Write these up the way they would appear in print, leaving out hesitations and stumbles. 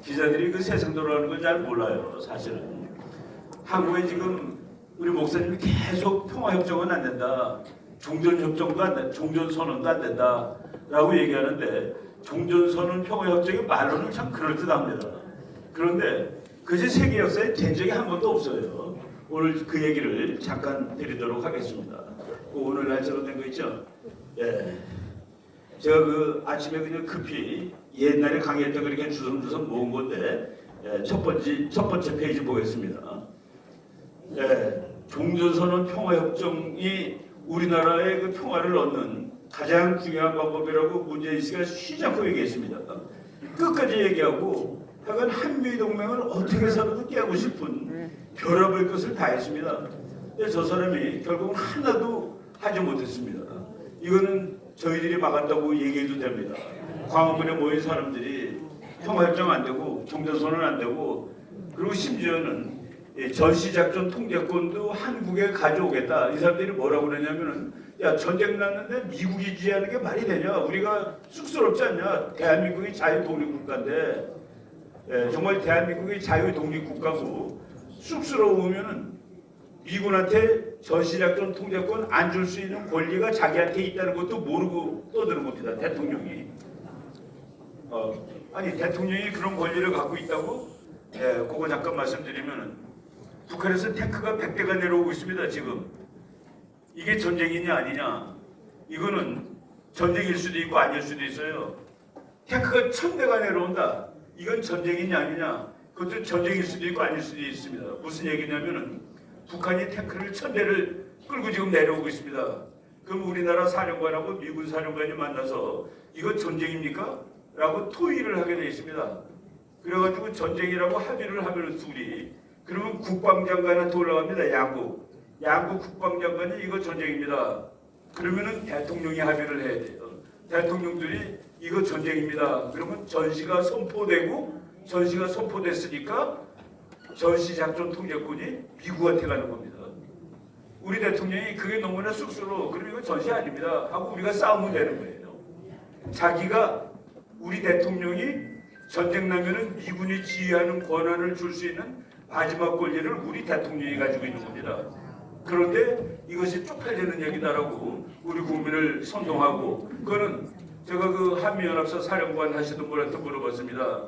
기자들이 그 세상 돌아가는 걸 잘 몰라요. 사실은 한국에 지금 우리 목사님이 계속 평화협정은 안 된다, 종전협정도 안 된다, 종전선언도 안 된다라고 얘기하는데 종전선언 평화협정이 말로는 참 그럴듯합니다. 그런데 그제 세계 역사에 된 적이 한 번도 없어요. 오늘 그 얘기를 잠깐 드리도록 하겠습니다. 오늘 날짜로 된 거 있죠? 예. 제가 그 아침에 그냥 급히 옛날에 강의했던 거 이렇게 주섬주섬 모은 건데, 예, 첫 번째 페이지 보겠습니다. 예, 종전선언 평화협정이 우리나라의 그 평화를 얻는 가장 중요한 방법이라고 문재인 씨가 쉬지 않고 얘기했습니다. 끝까지 얘기하고 하여간 한미동맹을 어떻게 해서라도 깨고 싶은 별의별 것을 다 했습니다. 근데 저 사람이 결국은 하나도 하지 못했습니다. 이거는 저희들이 막았다고 얘기해도 됩니다. 광화문에 모인 사람들이 평화협정 안 되고 종전선언 안 되고, 그리고 심지어는 전시작전 통제권도 한국에 가져오겠다. 이 사람들이 뭐라고 그러냐면은, 야, 전쟁 났는데 미국이 지휘하는 게 말이 되냐? 우리가 쑥스럽지 않냐? 대한민국이 자유독립국가인데, 정말 대한민국이 자유독립국가고 쑥스러우면은 미군한테 전시작전 통제권 안 줄 수 있는 권리가 자기한테 있다는 것도 모르고 떠드는 겁니다. 대통령이. 아니, 대통령이 그런 권리를 갖고 있다고? 그거 잠깐 말씀드리면은, 북한에서 탱크가 100대가 내려오고 있습니다. 지금 이게 전쟁이냐 아니냐, 이거는 전쟁일 수도 있고 아닐 수도 있어요. 탱크가 1000대가 내려온다, 이건 전쟁이냐 아니냐, 그것도 전쟁일 수도 있고 아닐 수도 있습니다. 무슨 얘기냐면은 북한이 탱크를 1000대를 끌고 지금 내려오고 있습니다. 그럼 우리나라 사령관하고 미군 사령관이 만나서 이건 전쟁입니까? 라고 토의를 하게 되어 있습니다. 그래가지고 전쟁이라고 합의를 하면 둘이, 그러면 국방장관한테 올라갑니다. 양국 국방장관이 이거 전쟁입니다. 그러면은 대통령이 합의를 해야 돼요. 대통령들이 이거 전쟁입니다. 그러면 전시가 선포되고, 전시가 선포됐으니까 전시작전 통제권이 미국한테 가는 겁니다. 우리 대통령이 그게 너무나 쑥스러워, 그럼 이거 전시 아닙니다 하고 우리가 싸우면 되는 거예요. 자기가, 우리 대통령이 전쟁 나면은 미군이 지휘하는 권한을 줄 수 있는 마지막 권리를 우리 대통령이 가지고 있는 겁니다. 그런데 이것이 쪽팔리는 얘기다라고 우리 국민을 선동하고, 그거는 제가 그 한미연합사 사령관 하시던 분한테 물어봤습니다.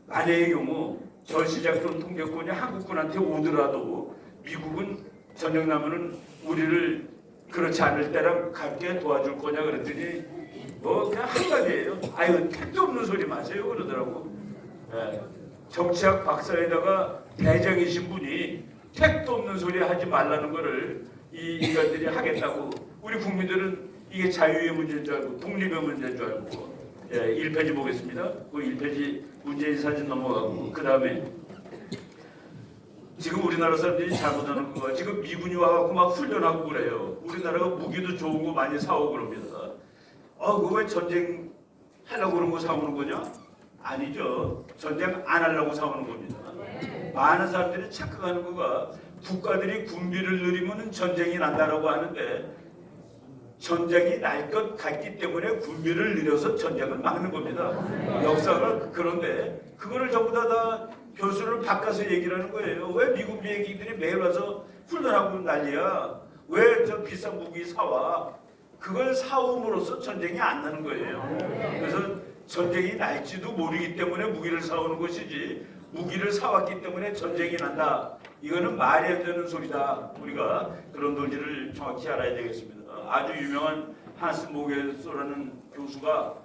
만약의 경우 전시작전 통제권이 한국군한테 오더라도 미국은 전쟁 나면은 우리를 그렇지 않을 때랑 갈게 도와줄 거냐 그랬더니 뭐 그냥 한마디예요. 아유, 택도 없는 소리 마세요 그러더라고. 정치학 박사에다가 대장이신 분이 택도 없는 소리 하지 말라는 거를 이 인간들이 하겠다고. 우리 국민들은 이게 자유의 문제인 줄 알고 독립의 문제인 줄 알고. 1페이지 보겠습니다. 그 1페이지 문재인 사진 넘어가고, 그 다음에 지금 우리나라 사람들이 잘못하는 거가, 지금 미군이 와갖고 막 훈련하고 그래요. 우리나라가 무기도 좋은 거 많이 사오고 그럽니다. 그거 왜 전쟁 하려고 그런 거 사오는 거냐? 아니죠. 전쟁 안 하려고 사오는 겁니다. 많은 사람들이 착각하는 거가, 국가들이 군비를 늘리면 전쟁이 난다라고 하는데, 전쟁이 날 것 같기 때문에 군비를 늘려서 전쟁을 막는 겁니다. 역사가 그런데 그거를 전부 다 교수를 바꿔서 얘기를 하는 거예요. 왜 미국 비행기들이 매일 와서 훈련하고 난리야? 왜 저 비싼 무기 사와? 그걸 사옴으로써 전쟁이 안 나는 거예요. 그래서 전쟁이 날지도 모르기 때문에 무기를 사오는 것이지, 무기를 사왔기 때문에 전쟁이 난다, 이거는 말이 안 되는 소리다. 우리가 그런 논리를 정확히 알아야 되겠습니다. 아주 유명한 한스 모게소라는 교수가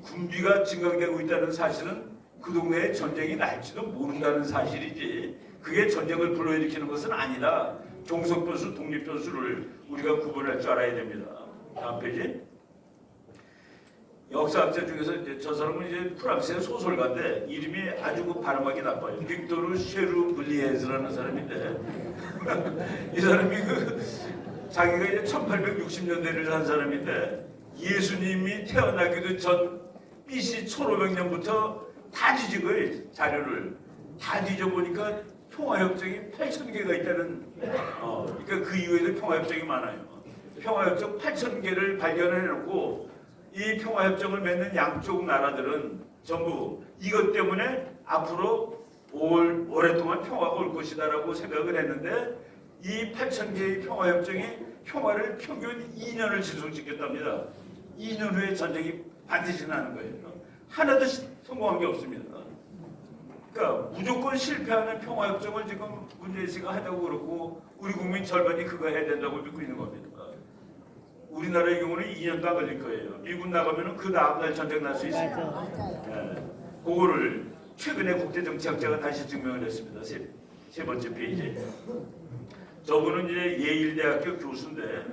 군비가 증강되고 있다는 사실은 그 동네에 전쟁이 날지도 모른다는 사실이지, 그게 전쟁을 불러일으키는 것은 아니다. 종속변수, 독립변수를 우리가 구분할 줄 알아야 됩니다. 다음 페이지. 역사학자 중에서 이제 저 사람은 이제 프랑스의 소설가인데 이름이 아주 그 발음하기 나빠요. 빅토르 쉐르 블리에즈라는 사람인데 이 사람이 자기가 이제 1860년대를 산 사람인데, 예수님이 태어나기도 전 BC 1500년부터 다 뒤진 거예요. 자료를 다 뒤져보니까 평화협정이 8,000개가 있다는, 그러니까 그 이후에도 평화협정이 많아요. 평화협정 8,000개를 발견해놓고 이 평화협정을 맺는 양쪽 나라들은 전부 이것 때문에 앞으로 오랫동안 평화가 올 것이다라고 생각을 했는데 이 8,000개의 평화협정이 평화를 평균 2년을 지속시켰답니다. 2년 후에 전쟁이 반드시 나는 거예요. 하나도 성공한 게 없습니다. 그러니까 무조건 실패하는 평화협정을 지금 문재인 씨가 하자고 그러고 우리 국민 절반이 그거 해야 된다고 믿고 있는 겁니다. 우리나라의 경우는 2년도 안 걸릴 거예요. 미국 나가면 그 다음날 전쟁 날 수 있습니다. 그거를 최근에 국제정치학자가 다시 증명을 했습니다. 세 번째 페이지. 저분은 이제 예일대학교 교수인데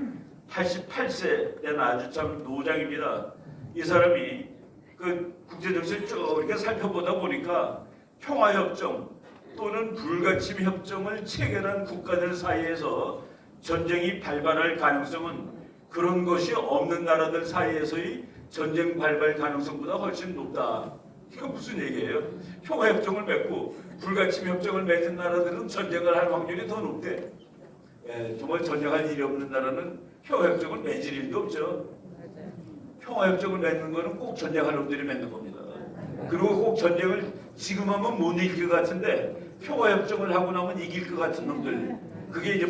88세 된 아주 참 노장입니다. 이 사람이 그 국제정치를 쭉 이렇게 살펴보다 보니까 평화협정 또는 불가침협정을 체결한 국가들 사이에서 전쟁이 발발할 가능성은 그런 것이 없는 나라들 사이에서의 전쟁 발발 가능성보다 훨씬 높다. 이거 무슨 얘기예요? 평화협정을 맺고 불가침협정을 맺은 나라들은 전쟁을 할 확률이 더 높대. 정말 전쟁할 일이 없는 나라는 평화협정을 맺을 일도 없죠. 평화협정을 맺는 거는 꼭 전쟁할 놈들이 맺는 겁니다. 그리고 꼭 전쟁을 지금 하면 못 이길 것 같은데 평화협정을 하고 나면 이길 것 같은 놈들. 그게 이제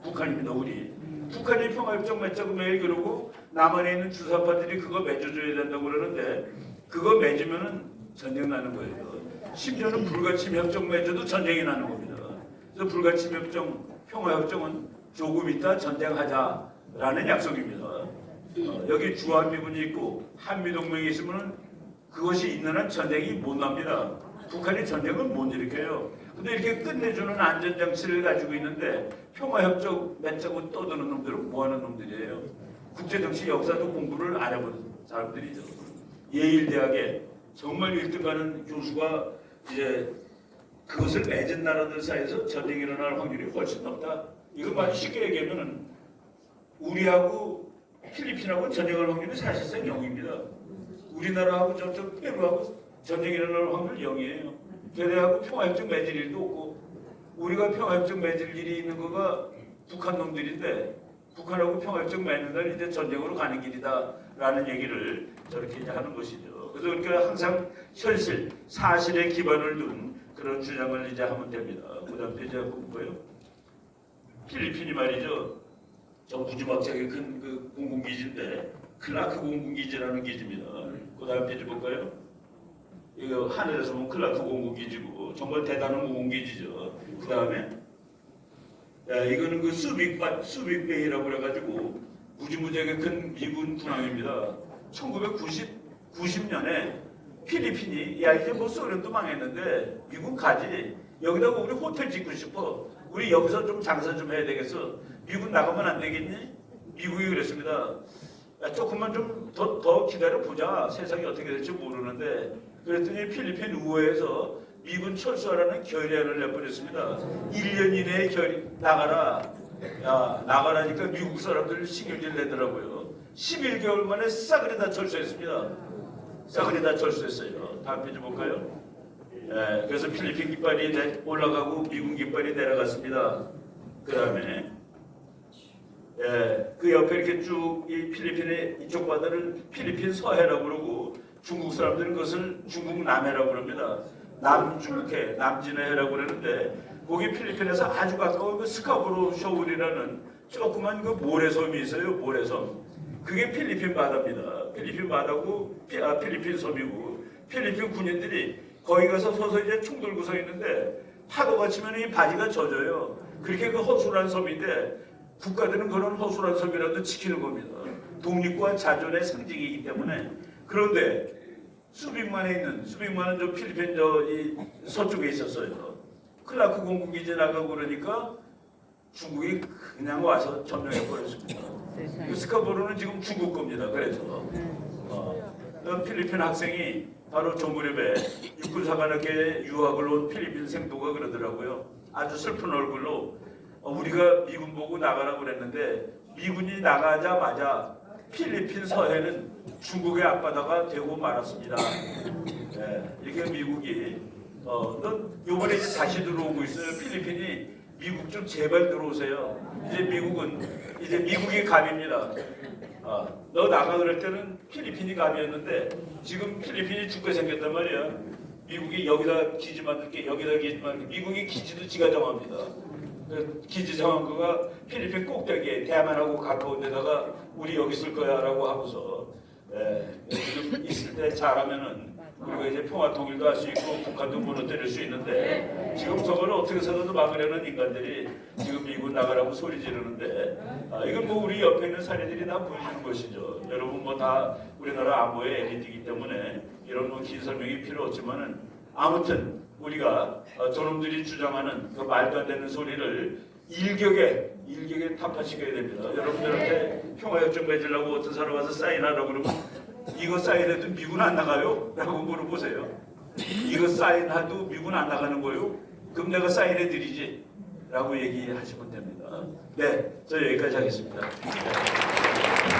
북한입니다. 우리. 북한이 평화협정 맺자고 매일 그러고 남한에 있는 주사파들이 그거 맺어줘야 된다고 그러는데 그거 맺으면은 전쟁 나는 거예요. 심지어는 불가침협정 맺어도 전쟁이 나는 겁니다. 그래서 불가침협정, 평화협정은 조금 있다 전쟁하자라는 약속입니다. 여기 주한미군이 있고 한미동맹이 있으면 그것이 있는 한 전쟁이 못 납니다. 북한이 전쟁을 못 일으켜요. 근데 이렇게 끝내주는 안전장치를 가지고 있는데 평화협정 맺자고 떠드는 놈들은 뭐하는 놈들이에요? 국제정치 역사도 공부를 안 해본 사람들이죠. 예일대학에 정말 1등하는 교수가 이제 그것을 맺은 나라들 사이에서 전쟁이 일어날 확률이 훨씬 높다. 이거 아주 쉽게 얘기하면 우리하고 필리핀하고 전쟁할 확률이 사실상 0입니다. 우리나라하고 저쪽 페루하고 전쟁이 일어날 확률 0이에요. 걔네하고 평화협정 맺을 일도 없고 우리가 평화협정 맺을 일이 있는 거가 북한 놈들인데 북한하고 평화협정 맺는 날 이제 전쟁으로 가는 길이다라는 얘기를 저렇게 이제 하는 것이죠. 그래서 그러니까 항상 현실, 사실에 기반을 둔 그런 주장을 이제 하면 됩니다. 그 다음 페이지 한번 볼까요? 필리핀이 말이죠. 저 무지막지하게 큰 그 공군기지인데 클라크 공군기지라는 기지입니다. 그 다음 페이지 볼까요? 이거 하늘에서 보면 클라크 공군기지고 정말 대단한 공군기지죠. 그 다음에 이거는 그 수빅베이라고 그래가지고 무지무지하게 큰 미군 군함입니다. 1990년에 필리핀이 야 이제 뭐 소련도 망했는데 미국 가지 여기다가 우리 호텔 짓고 싶어. 우리 여기서 좀 장사 좀 해야 되겠어. 미국 나가면 안 되겠니? 미국이 그랬습니다. 야, 조금만 좀 더 기다려 보자. 세상이 어떻게 될지 모르는데 그랬더니 필리핀 의회에서 미군 철수하라는 결의안을 내버렸습니다. 1년 이내에 나가라. 야, 나가라니까 미국 사람들 신경질 내더라고요. 11개월 만에 싸그리 다 철수했습니다. 싸그리 다 철수했어요. 다음 페이지 볼까요? 그래서 필리핀 깃발이 올라가고 미군 깃발이 내려갔습니다. 그 다음에 그 옆에 이렇게 쭉 이 필리핀의 이쪽 바다를 필리핀 서해라고 그러고 중국 사람들은 그것을 중국 남해라고 그럽니다. 남중해, 남진해라고 그러는데 거기 필리핀에서 아주 가까운 그 스카보로 쇼울이라는 조그만 그 모래섬이 있어요. 모래섬. 그게 필리핀 바다입니다. 필리핀 바다고 필리핀 섬이고 필리핀 군인들이 거기 가서 서서 이제 총 들고 서 있는데 파도가 치면 이 바지가 젖어요. 그렇게 그 허술한 섬인데 국가들은 그런 허술한 섬이라도 지키는 겁니다. 독립과 자존의 상징이기 때문에. 그런데 수빅만은 저 필리핀 이 서쪽에 있었어요. 클라크 공군기지 나가고 그러니까 중국이 그냥 와서 점령해 버렸습니다. 그 스카보로는 지금 중국 겁니다. 그래서 필리핀 학생이 바로 저 무렵에 육군사관학교에 유학을 온 필리핀 생도가 그러더라고요. 아주 슬픈 얼굴로 우리가 미군 보고 나가라고 그랬는데 미군이 나가자마자 필리핀 서해는 중국의 앞바다가 되고 말았습니다. 이게 미국이 요번에 이제 다시 들어오고 있어요. 필리핀이 미국 좀 제발 들어오세요. 이제 미국이 갑입니다. 너 나가 그럴 때는 필리핀이 감이었는데 지금 필리핀이 죽게 생겼단 말이야. 미국이 여기다 기지 만들게 여기다 기지 만들게 미국이 기지도 지가 정합니다. 그 기지 정한 거가 필리핀 꼭대기에 대만하고 가까운 데다가 우리 여기 있을 거야 라고 하고서 지금 있을 때 잘하면은 우리가 이제 평화 통일도 할 수 있고 북한도 무너뜨릴 수 있는데 지금 저거를 어떻게 해서든 막으려는 인간들이 지금 미국 나가라고 소리 지르는데 이건 뭐 우리 옆에 있는 사례들이 다 보여주는 것이죠. 여러분 뭐 다 우리나라 안보의 엘리트이기 때문에 이런 뭐 긴 설명이 필요 없지만은 아무튼 우리가 저놈들이 주장하는 그 말도 안 되는 소리를 일격에 타파시켜야 됩니다. 여러분들한테 평화협정 맺으려고 어떤 사람 와서 사인하라고 그러면 이거 사인해도 미군 안 나가요? 라고 물어보세요. 이거 사인해도 미군 안 나가는 거요? 그럼 내가 사인해 드리지? 라고 얘기하시면 됩니다. 네, 저 여기까지 하겠습니다.